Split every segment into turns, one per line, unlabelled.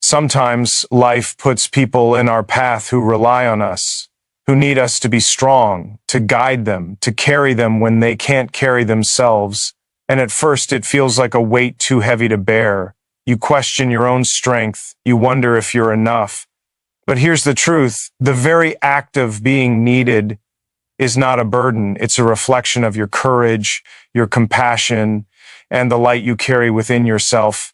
Sometimes life puts people in our path who rely on us, who need us to be strong, to guide them, to carry them when they can't carry themselves. And at first it feels like a weight too heavy to bear. You question your own strength. You wonder if you're enough. But here's the truth. The very act of being needed is not a burden. It's a reflection of your courage, your compassion, and the light you carry within yourself.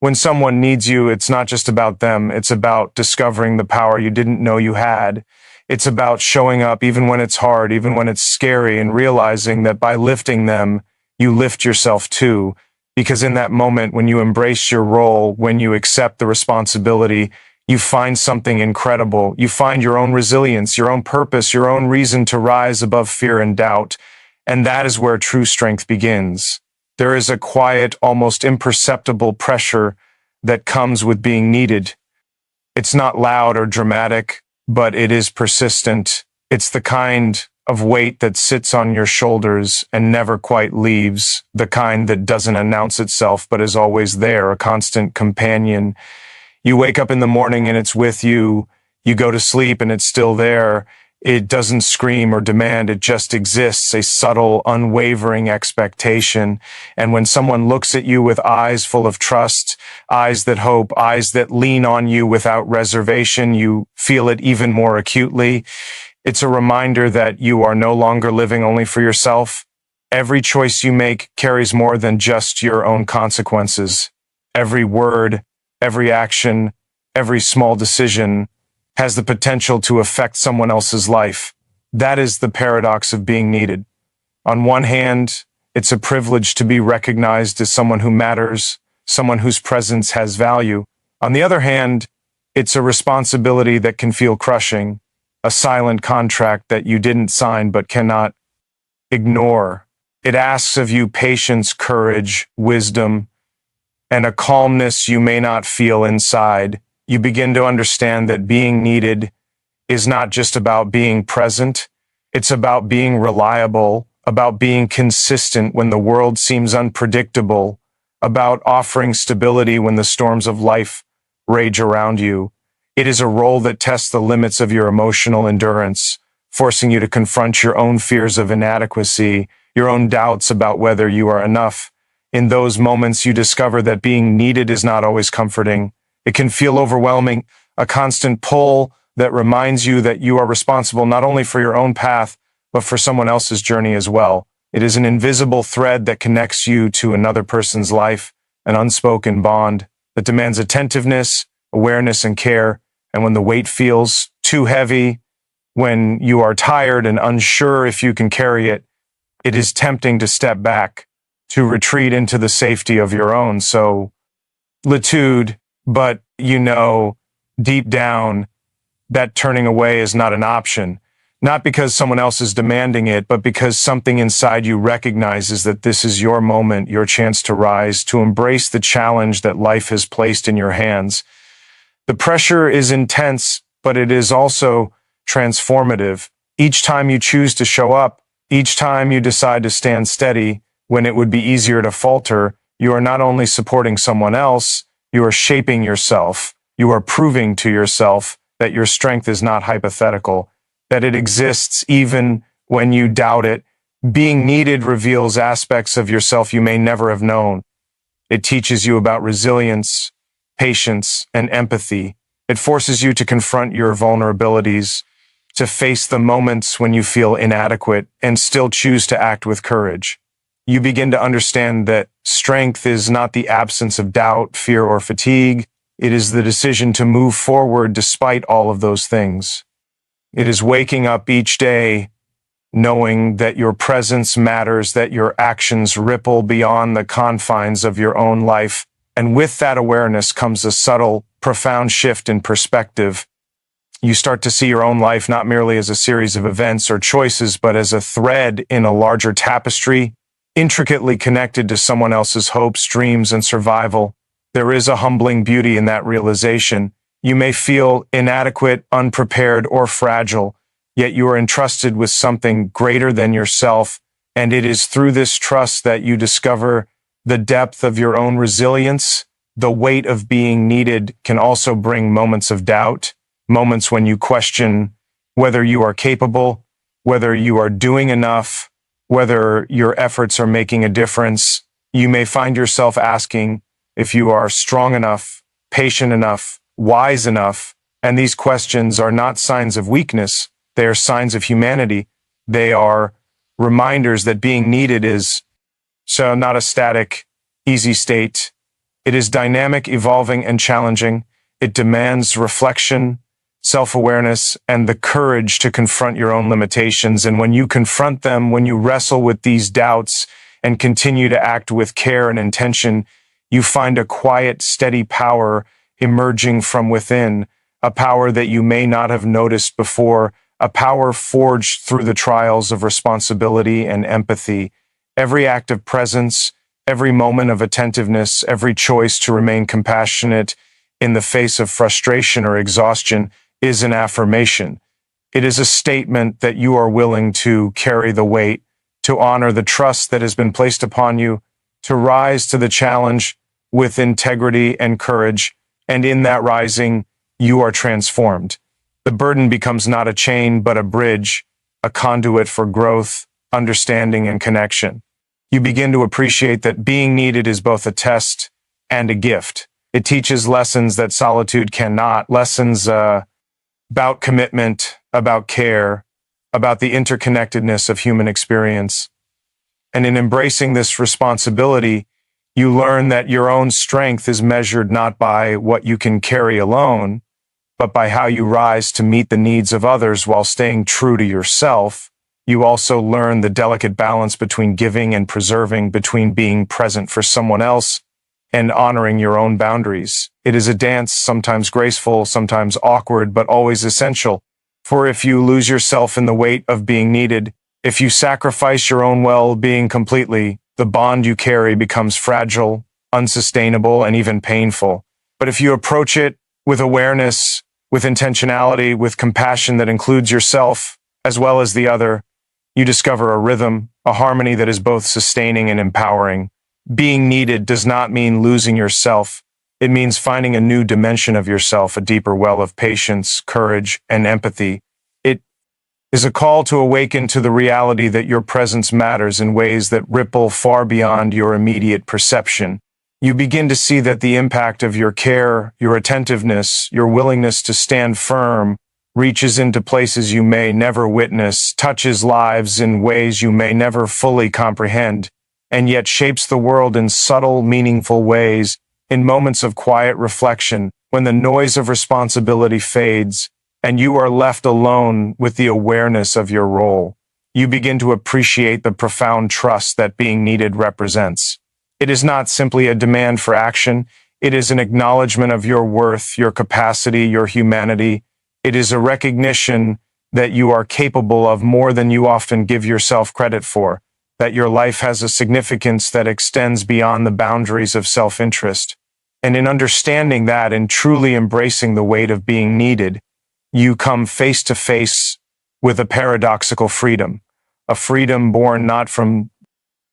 When someone needs you, it's not just about them. It's about discovering the power you didn't know you had. It's about showing up even when it's hard, even when it's scary, and realizing that by lifting them, you lift yourself too. Because in that moment, when you embrace your role, when you accept the responsibility, you find something incredible. You find your own resilience, your own purpose, your own reason to rise above fear and doubt. And that is where true strength begins. There is a quiet, almost imperceptible pressure that comes with being needed. It's not loud or dramatic, but it is persistent. It's the kind of weight that sits on your shoulders and never quite leaves, the kind that doesn't announce itself but is always there, a constant companion. You wake up in the morning and it's with you. You go to sleep and it's still there. It doesn't scream or demand. It just exists, a subtle, unwavering expectation. And when someone looks at you with eyes full of trust, eyes that hope, eyes that lean on you without reservation, you feel it even more acutely. It's a reminder that you are no longer living only for yourself. Every choice you make carries more than just your own consequences. Every word, every action, every small decision has the potential to affect someone else's life. That is the paradox of being needed. On one hand, it's a privilege to be recognized as someone who matters, someone whose presence has value. On the other hand, it's a responsibility that can feel crushing, a silent contract that you didn't sign but cannot ignore. It asks of you patience, courage, wisdom, and a calmness you may not feel inside. You begin to understand that being needed is not just about being present. It's about being reliable, about being consistent when the world seems unpredictable, about offering stability when the storms of life rage around you. It is a role that tests the limits of your emotional endurance, forcing you to confront your own fears of inadequacy, your own doubts about whether you are enough. In those moments, you discover that being needed is not always comforting. It can feel overwhelming, a constant pull that reminds you that you are responsible not only for your own path, but for someone else's journey as well. It is an invisible thread that connects you to another person's life, an unspoken bond that demands attentiveness, awareness, and care. And when the weight feels too heavy, when you are tired and unsure if you can carry it, it is tempting to step back, to retreat into the safety of your own solitude. But you know, deep down, that turning away is not an option. Not because someone else is demanding it, but because something inside you recognizes that this is your moment, your chance to rise, to embrace the challenge that life has placed in your hands. The pressure is intense, but it is also transformative. Each time you choose to show up, each time you decide to stand steady when it would be easier to falter, you are not only supporting someone else, you are shaping yourself. You are proving to yourself that your strength is not hypothetical, that it exists even when you doubt it. Being needed reveals aspects of yourself you may never have known. It teaches you about resilience, patience, and empathy. It forces you to confront your vulnerabilities, to face the moments when you feel inadequate and still choose to act with courage. You begin to understand that strength is not the absence of doubt, fear, or fatigue. It is the decision to move forward despite all of those things. It is waking up each day knowing that your presence matters, that your actions ripple beyond the confines of your own life. And with that awareness comes a subtle, profound shift in perspective. You start to see your own life not merely as a series of events or choices, but as a thread in a larger tapestry, intricately connected to someone else's hopes, dreams, and survival. There is a humbling beauty in that realization. You may feel inadequate, unprepared, or fragile, yet you are entrusted with something greater than yourself, and it is through this trust that you discover the depth of your own resilience, the weight of being needed can also bring moments of doubt, moments when you question whether you are capable, whether you are doing enough, whether your efforts are making a difference. You may find yourself asking if you are strong enough, patient enough, wise enough, and these questions are not signs of weakness. They are signs of humanity. They are reminders that being needed is so not a static, easy state. It is dynamic, evolving, and challenging. It demands reflection, self-awareness, and the courage to confront your own limitations. And when you confront them, when you wrestle with these doubts and continue to act with care and intention, you find a quiet, steady power emerging from within, a power that you may not have noticed before, a power forged through the trials of responsibility and empathy. Every act of presence, every moment of attentiveness, every choice to remain compassionate in the face of frustration or exhaustion is an affirmation. It is a statement that you are willing to carry the weight, to honor the trust that has been placed upon you, to rise to the challenge with integrity and courage, and in that rising, you are transformed. The burden becomes not a chain, but a bridge, a conduit for growth, understanding, and connection. You begin to appreciate that being needed is both a test and a gift. It teaches lessons that solitude cannot, lessons about commitment, about care, about the interconnectedness of human experience. And in embracing this responsibility, you learn that your own strength is measured not by what you can carry alone, but by how you rise to meet the needs of others while staying true to yourself. You also learn the delicate balance between giving and preserving, between being present for someone else and honoring your own boundaries. It is a dance, sometimes graceful, sometimes awkward, but always essential. For if you lose yourself in the weight of being needed, if you sacrifice your own well-being completely, the bond you carry becomes fragile, unsustainable, and even painful. But if you approach it with awareness, with intentionality, with compassion that includes yourself as well as the other, you discover a rhythm, a harmony that is both sustaining and empowering. Being needed does not mean losing yourself. It means finding a new dimension of yourself, a deeper well of patience, courage, and empathy. It is a call to awaken to the reality that your presence matters in ways that ripple far beyond your immediate perception. You begin to see that the impact of your care, your attentiveness, your willingness to stand firm reaches into places you may never witness, touches lives in ways you may never fully comprehend, and yet shapes the world in subtle, meaningful ways. In moments of quiet reflection, when the noise of responsibility fades and you are left alone with the awareness of your role, you begin to appreciate the profound trust that being needed represents. It is not simply a demand for action. It is an acknowledgement of your worth, your capacity, your humanity. It is a recognition that you are capable of more than you often give yourself credit for, that your life has a significance that extends beyond the boundaries of self-interest. And in understanding that and truly embracing the weight of being needed, you come face to face with a paradoxical freedom, a freedom born not from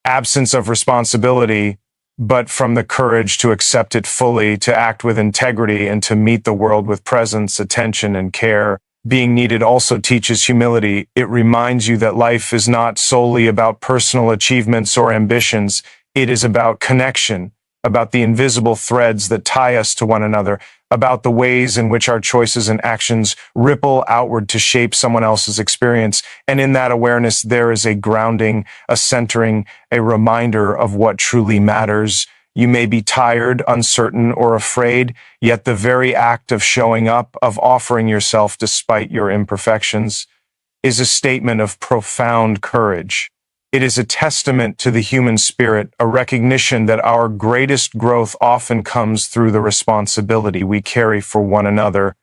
absence of responsibility, but from the courage to accept it fully, to act with integrity, and to meet the world with presence, attention, and care. Being needed also teaches humility. It reminds you that life is not solely about personal achievements or ambitions. It is about connection, about the invisible threads that tie us to one another, about the ways in which our choices and actions ripple outward to shape someone else's experience. And in that awareness, there is a grounding, a centering, a reminder of what truly matters. You may be tired, uncertain, or afraid, yet the very act of showing up, of offering yourself despite your imperfections, is a statement of profound courage. It is a testament to the human spirit, a recognition that our greatest growth often comes through the responsibility we carry for one another,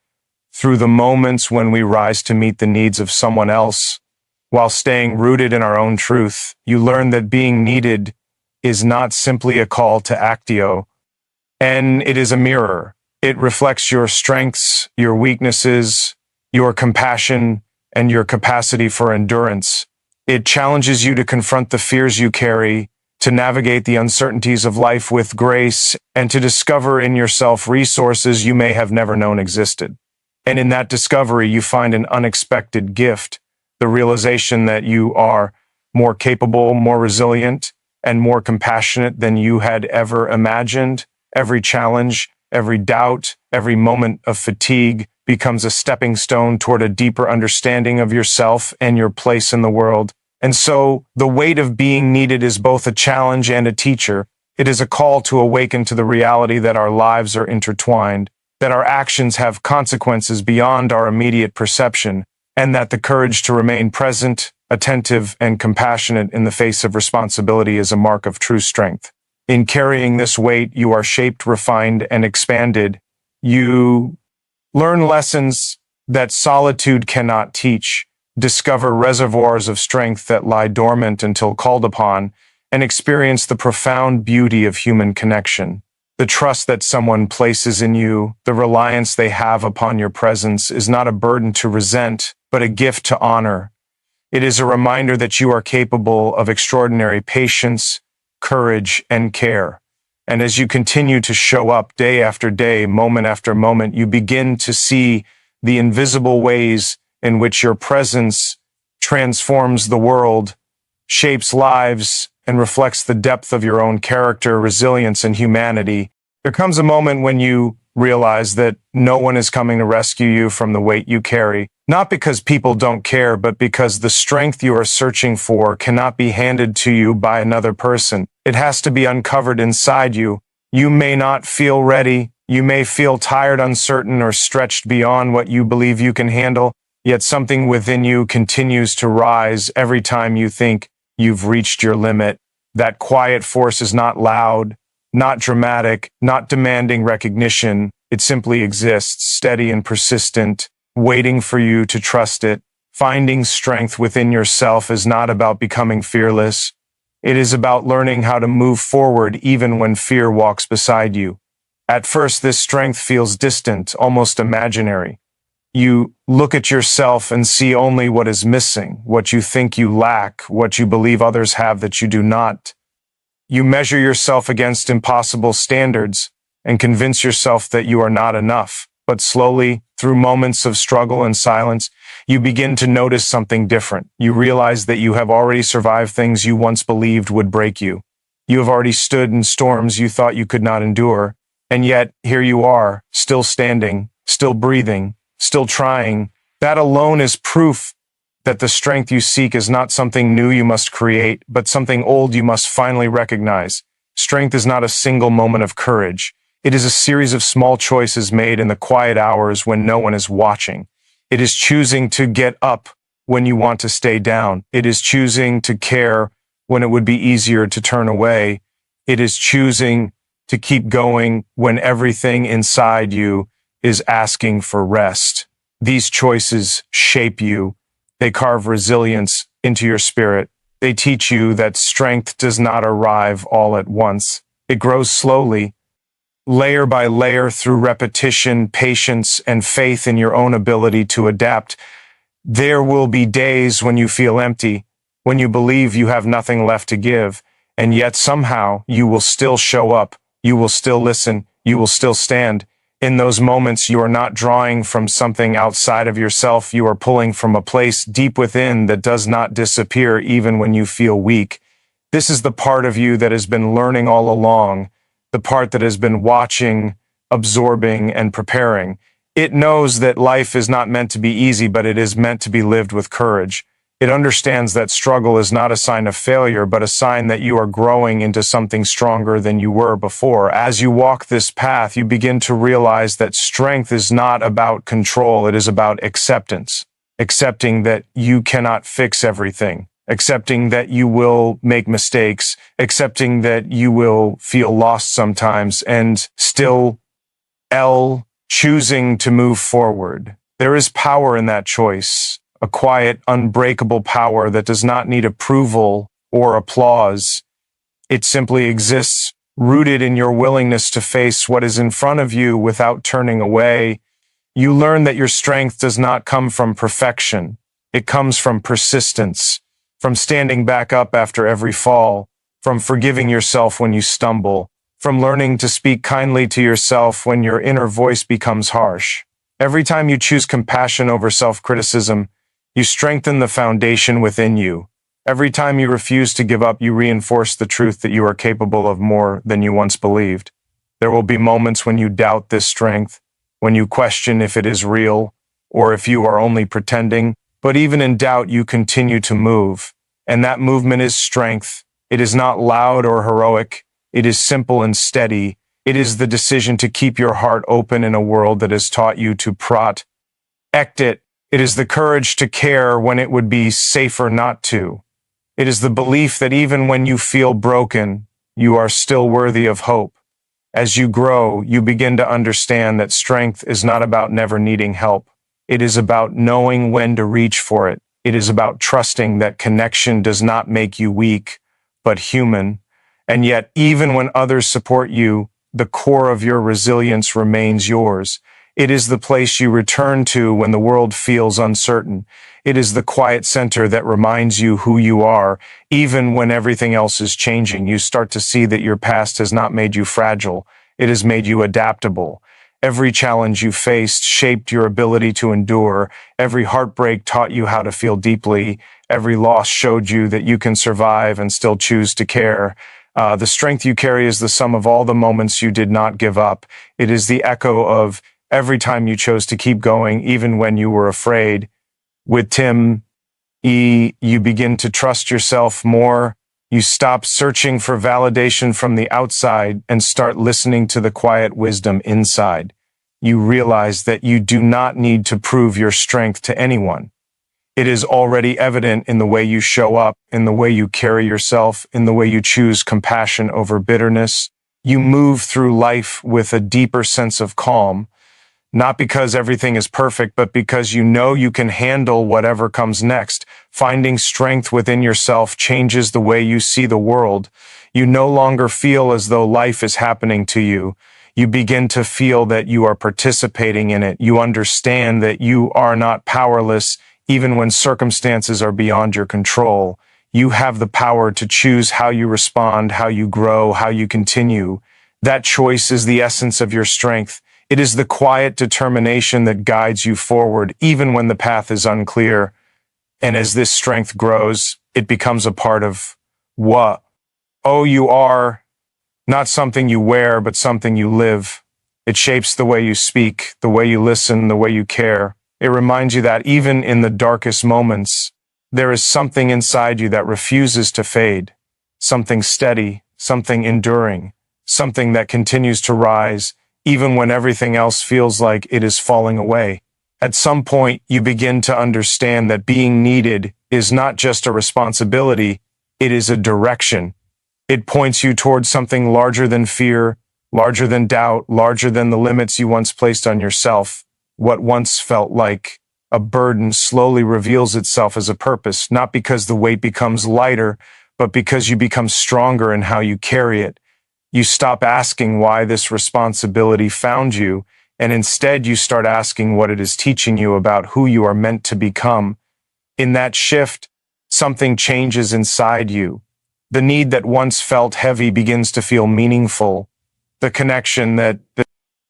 through the moments when we rise to meet the needs of someone else. While staying rooted in our own truth, you learn that being needed is not simply a call to actio, and it is a mirror. It reflects your strengths, your weaknesses, your compassion, and your capacity for endurance. It challenges you to confront the fears you carry, to navigate the uncertainties of life with grace, and to discover in yourself resources you may have never known existed. And in that discovery, you find an unexpected gift, the realization that you are more capable, more resilient, and more compassionate than you had ever imagined. Every challenge, every doubt, every moment of fatigue becomes a stepping stone toward a deeper understanding of yourself and your place in the world. And so, the weight of being needed is both a challenge and a teacher. It is a call to awaken to the reality that our lives are intertwined, that our actions have consequences beyond our immediate perception, and that the courage to remain present, attentive, and compassionate in the face of responsibility is a mark of true strength. In carrying this weight, you are shaped, refined, and expanded. You learn lessons that solitude cannot teach, discover reservoirs of strength that lie dormant until called upon, and experience the profound beauty of human connection. The trust that someone places in you, the reliance they have upon your presence, is not a burden to resent, but a gift to honor. It is a reminder that you are capable of extraordinary patience, courage, and care. And as you continue to show up day after day, moment after moment, you begin to see the invisible ways in which your presence transforms the world, shapes lives, and reflects the depth of your own character, resilience, and humanity. There comes a moment when you realize that no one is coming to rescue you from the weight you carry, not because people don't care, but because the strength you are searching for cannot be handed to you by another person. It has to be uncovered inside you. You may not feel ready. You may feel tired, uncertain, or stretched beyond what you believe you can handle, yet something within you continues to rise every time you think you've reached your limit. That quiet force is not loud, not dramatic, not demanding recognition. It simply exists, steady and persistent, waiting for you to trust it. Finding strength within yourself is not about becoming fearless. It is about learning how to move forward even when fear walks beside you. At first, this strength feels distant, almost imaginary. You look at yourself and see only what is missing, what you think you lack, what you believe others have that you do not. You measure yourself against impossible standards and convince yourself that you are not enough. But slowly, through moments of struggle and silence, you begin to notice something different. You realize that you have already survived things you once believed would break you. You have already stood in storms you thought you could not endure. And yet, here you are, still standing, still breathing, still trying. That alone is proof that the strength you seek is not something new you must create, but something old you must finally recognize. Strength is not a single moment of courage. It is a series of small choices made in the quiet hours when no one is watching. It is choosing to get up when you want to stay down. It is choosing to care when it would be easier to turn away. It is choosing to keep going when everything inside you is asking for rest. These choices shape you. They carve resilience into your spirit. They teach you that strength does not arrive all at once. It grows slowly, layer by layer, through repetition, patience, and faith in your own ability to adapt. There will be days when you feel empty, when you believe you have nothing left to give, and yet somehow you will still show up, you will still listen, you will still stand. In those moments, you are not drawing from something outside of yourself, you are pulling from a place deep within that does not disappear even when you feel weak. This is the part of you that has been learning all along, the part that has been watching, absorbing, and preparing. It knows that life is not meant to be easy, but it is meant to be lived with courage. It understands that struggle is not a sign of failure, but a sign that you are growing into something stronger than you were before. As you walk this path, you begin to realize that strength is not about control, it is about acceptance. Accepting that you cannot fix everything. Accepting that you will make mistakes, accepting that you will feel lost sometimes, and still choosing to move forward. There is power in that choice, a quiet, unbreakable power that does not need approval or applause. It simply exists, rooted in your willingness to face what is in front of you without turning away. You learn that your strength does not come from perfection. It comes from persistence, from standing back up after every fall, from forgiving yourself when you stumble, from learning to speak kindly to yourself when your inner voice becomes harsh. Every time you choose compassion over self-criticism, you strengthen the foundation within you. Every time you refuse to give up, you reinforce the truth that you are capable of more than you once believed. There will be moments when you doubt this strength, when you question if it is real, or if you are only pretending, but even in doubt, you continue to move. And that movement is strength. It is not loud or heroic. It is simple and steady. It is the decision to keep your heart open in a world that has taught you to protect it. It is the courage to care when it would be safer not to. It is the belief that even when you feel broken, you are still worthy of hope. As you grow, you begin to understand that strength is not about never needing help. It is about knowing when to reach for it. It is about trusting that connection does not make you weak, but human. And yet, even when others support you, the core of your resilience remains yours. It is the place you return to when the world feels uncertain. It is the quiet center that reminds you who you are. Even when everything else is changing, you start to see that your past has not made you fragile. It has made you adaptable. Every challenge you faced shaped your ability to endure. Every heartbreak taught you how to feel deeply. Every loss showed you that you can survive and still choose to care. The strength you carry is the sum of all the moments you did not give up. It is the echo of every time you chose to keep going, even when you were afraid. With Tim E., you begin to trust yourself more. You stop searching for validation from the outside and start listening to the quiet wisdom inside. You realize that you do not need to prove your strength to anyone. It is already evident in the way you show up, in the way you carry yourself, in the way you choose compassion over bitterness. You move through life with a deeper sense of calm, not because everything is perfect, but because you know you can handle whatever comes next. Finding strength within yourself changes the way you see the world. You no longer feel as though life is happening to you. You begin to feel that you are participating in it. You understand that you are not powerless, even when circumstances are beyond your control. You have the power to choose how you respond, how you grow, how you continue. That choice is the essence of your strength. It is the quiet determination that guides you forward, even when the path is unclear. And as this strength grows, it becomes a part of what? Oh, you are not something you wear, but something you live. It shapes the way you speak, the way you listen, the way you care. It reminds you that even in the darkest moments, there is something inside you that refuses to fade. Something steady, something enduring, something that continues to rise, even when everything else feels like it is falling away. At some point, you begin to understand that being needed is not just a responsibility, it is a direction. It points you towards something larger than fear, larger than doubt, larger than the limits you once placed on yourself. What once felt like a burden slowly reveals itself as a purpose, not because the weight becomes lighter, but because you become stronger in how you carry it. You stop asking why this responsibility found you, and instead you start asking what it is teaching you about who you are meant to become. In that shift, something changes inside you. The need that once felt heavy begins to feel meaningful. The connection that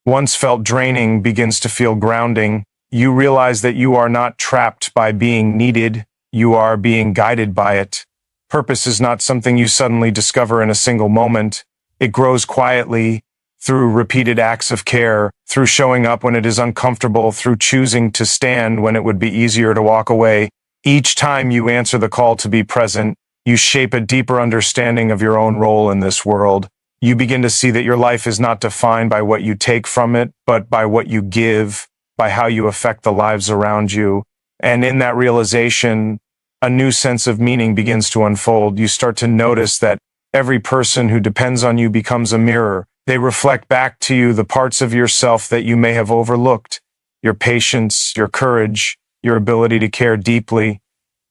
once felt draining begins to feel grounding. You realize that you are not trapped by being needed, you are being guided by it. Purpose is not something you suddenly discover in a single moment. It grows quietly, through repeated acts of care, through showing up when it is uncomfortable, through choosing to stand when it would be easier to walk away. Each time you answer the call to be present, you shape a deeper understanding of your own role in this world. You begin to see that your life is not defined by what you take from it, but by what you give, by how you affect the lives around you. And in that realization, a new sense of meaning begins to unfold. You start to notice that every person who depends on you becomes a mirror. They reflect back to you the parts of yourself that you may have overlooked, your patience, your courage, your ability to care deeply.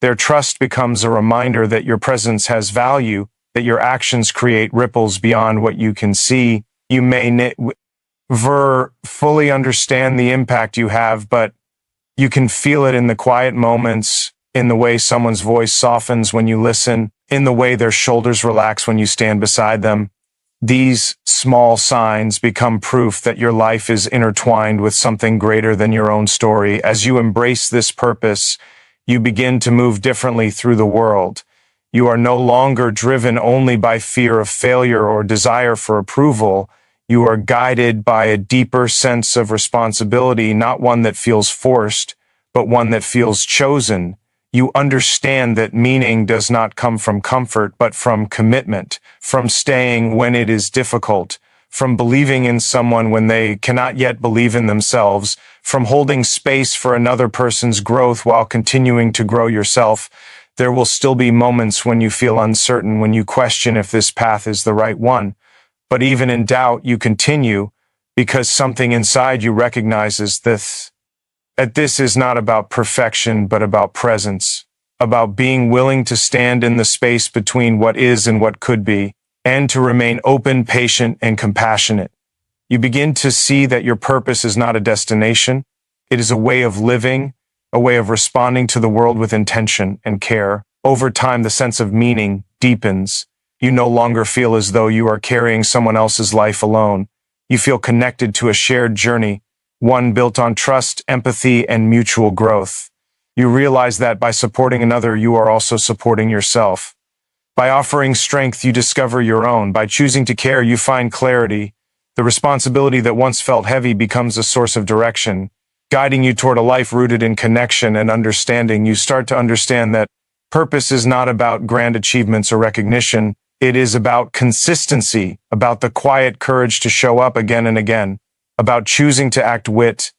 Their trust becomes a reminder that your presence has value, that your actions create ripples beyond what you can see. You may never fully understand the impact you have, but you can feel it in the quiet moments, in the way someone's voice softens when you listen, in the way their shoulders relax when you stand beside them. These small signs become proof that your life is intertwined with something greater than your own story. As you embrace this purpose, you begin to move differently through the world. You are no longer driven only by fear of failure or desire for approval. You are guided by a deeper sense of responsibility, not one that feels forced, but one that feels chosen. You understand that meaning does not come from comfort, but from commitment, from staying when it is difficult, from believing in someone when they cannot yet believe in themselves, from holding space for another person's growth while continuing to grow yourself. There will still be moments when you feel uncertain, when you question if this path is the right one. But even in doubt, you continue because something inside you recognizes this is not about perfection, but about presence, about being willing to stand in the space between what is and what could be, and to remain open, patient, and compassionate. You begin to see that your purpose is not a destination. It is a way of living, a way of responding to the world with intention and care. Over time, the sense of meaning deepens. You no longer feel as though you are carrying someone else's life alone. You feel connected to a shared journey, one built on trust, empathy, and mutual growth. You realize that by supporting another, you are also supporting yourself. By offering strength, you discover your own. By choosing to care, you find clarity. The responsibility that once felt heavy becomes a source of direction, guiding you toward a life rooted in connection and understanding. You start to understand that purpose is not about grand achievements or recognition. It is about consistency, about the quiet courage to show up again and again, about choosing to act with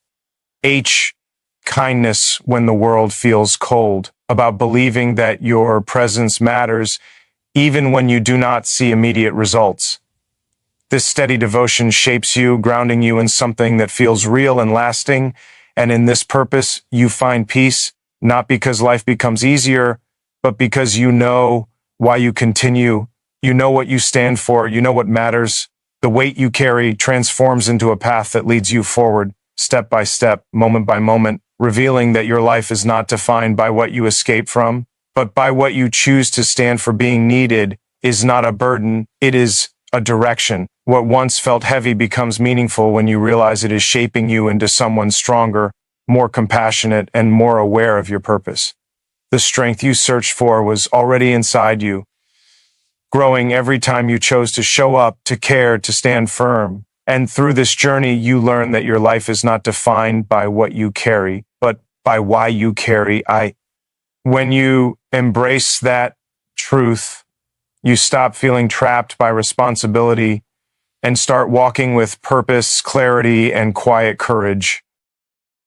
kindness when the world feels cold, about believing that your presence matters even when you do not see immediate results. This steady devotion shapes you, grounding you in something that feels real and lasting, and in this purpose, you find peace, not because life becomes easier, but because you know why you continue. You know what you stand for, you know what matters. The weight you carry transforms into a path that leads you forward, step by step, moment by moment, revealing that your life is not defined by what you escape from, but by what you choose to stand for. Being needed is not a burden, it is a direction. What once felt heavy becomes meaningful when you realize it is shaping you into someone stronger, more compassionate, and more aware of your purpose. The strength you searched for was already inside you, growing every time you chose to show up, to care, to stand firm. And through this journey, you learn that your life is not defined by what you carry, but by why you carry. When you embrace that truth, you stop feeling trapped by responsibility and start walking with purpose, clarity, and quiet courage.